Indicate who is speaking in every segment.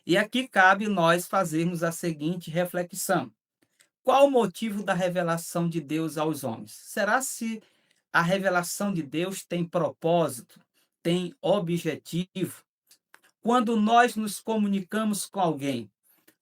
Speaker 1: E aqui cabe nós fazermos a seguinte reflexão: qual o motivo da revelação de Deus aos homens? Será se a revelação de Deus tem propósito, tem objetivo? Quando nós nos comunicamos com alguém,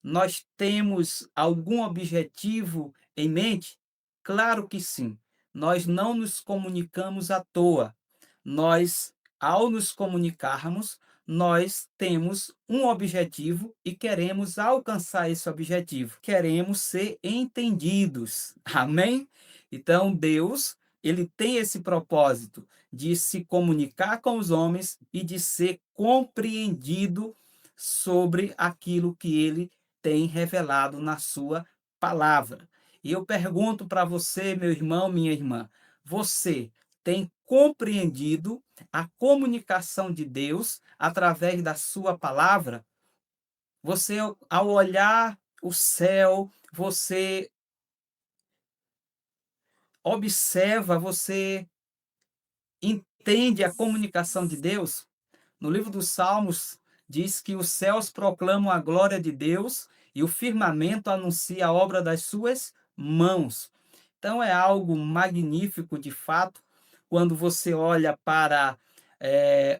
Speaker 1: nós temos algum objetivo em mente? Claro que sim. Nós não nos comunicamos à toa. Nós, ao nos comunicarmos, nós temos um objetivo e queremos alcançar esse objetivo. Queremos ser entendidos. Amém? Então, Deus, ele tem esse propósito de se comunicar com os homens e de ser compreendido sobre aquilo que ele tem revelado na sua palavra. E eu pergunto para você, meu irmão, minha irmã, você tem compreendido a comunicação de Deus através da sua palavra? Você, ao olhar o céu, você observa, você entende a comunicação de Deus? No livro dos Salmos, diz que os céus proclamam a glória de Deus e o firmamento anuncia a obra das suas mãos. Então, é algo magnífico, de fato, quando você olha para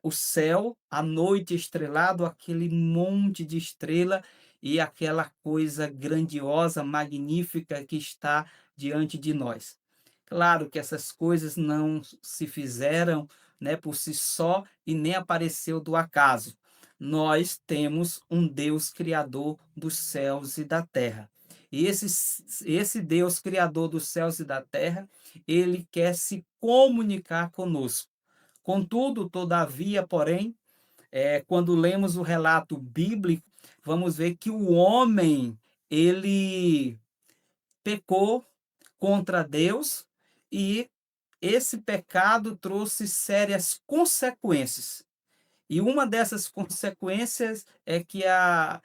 Speaker 1: o céu, a noite estrelado, aquele monte de estrela e aquela coisa grandiosa, magnífica que está diante de nós. Claro que essas coisas não se fizeram, né, por si só e nem apareceu do acaso. Nós temos um Deus criador dos céus e da terra. E esse Deus criador dos céus e da terra, ele quer se comunicar conosco. Contudo, todavia, porém, quando lemos o relato bíblico, vamos ver que o homem, ele pecou contra Deus e esse pecado trouxe sérias consequências. E uma dessas consequências é que a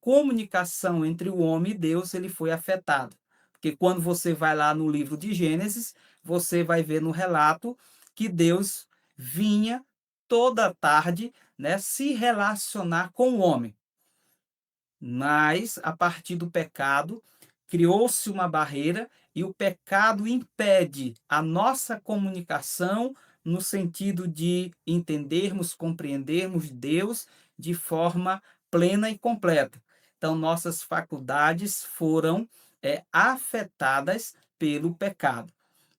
Speaker 1: comunicação entre o homem e Deus ele foi afetado. Porque quando você vai lá no livro de Gênesis, você vai ver no relato que Deus vinha toda tarde, né, se relacionar com o homem. Mas, a partir do pecado, criou-se uma barreira e o pecado impede a nossa comunicação no sentido de entendermos, compreendermos Deus de forma plena e completa. Então, nossas faculdades foram afetadas pelo pecado.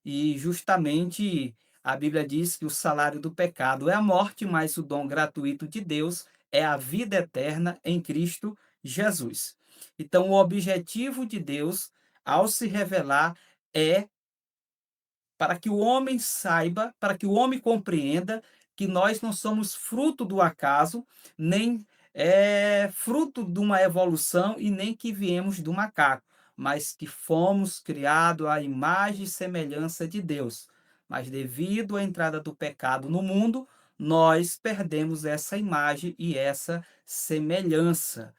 Speaker 1: E justamente a Bíblia diz que o salário do pecado é a morte, mas o dom gratuito de Deus é a vida eterna em Cristo Jesus. Então, o objetivo de Deus, ao se revelar, é para que o homem saiba, para que o homem compreenda que nós não somos fruto do acaso, nem fruto de uma evolução e nem que viemos do macaco, mas que fomos criados à imagem e semelhança de Deus. Mas devido à entrada do pecado no mundo, nós perdemos essa imagem e essa semelhança.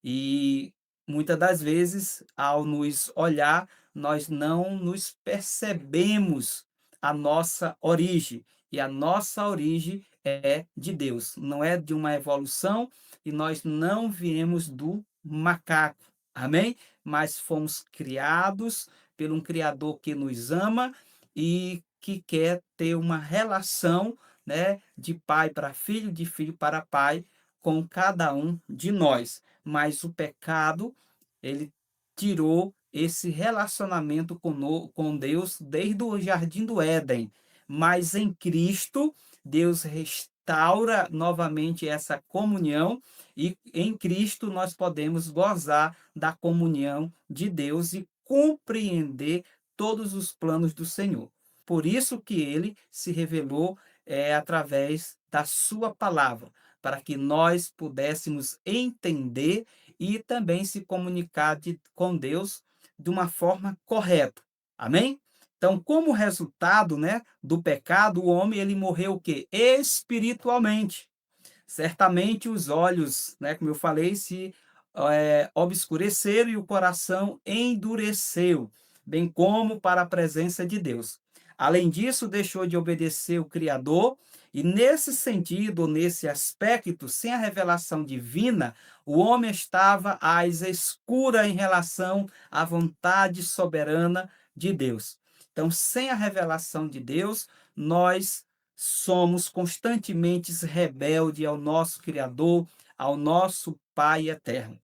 Speaker 1: E muitas das vezes, ao nos olhar, nós não nos percebemos a nossa origem. E a nossa origem é de Deus, não é de uma evolução, e nós não viemos do macaco. Amém? Mas fomos criados por um Criador que nos ama e que quer ter uma relação, né, de pai para filho, de filho para pai, com cada um de nós. Mas o pecado, ele tirou esse relacionamento com Deus desde o jardim do Éden. Mas em Cristo, Deus restaura novamente essa comunhão e em Cristo nós podemos gozar da comunhão de Deus e compreender todos os planos do Senhor. Por isso que ele se revelou através da sua palavra, para que nós pudéssemos entender e também se comunicar com Deus de uma forma correta. Amém? Então, como resultado, né, do pecado, o homem ele morreu o quê? Espiritualmente. Certamente os olhos, né, como eu falei, se obscureceram e o coração endureceu, bem como para a presença de Deus. Além disso, deixou de obedecer o Criador E nesse sentido, nesse aspecto, sem a revelação divina, o homem estava às escuras em relação à vontade soberana de Deus. Então, sem a revelação de Deus, nós somos constantemente rebeldes ao nosso Criador, ao nosso Pai eterno.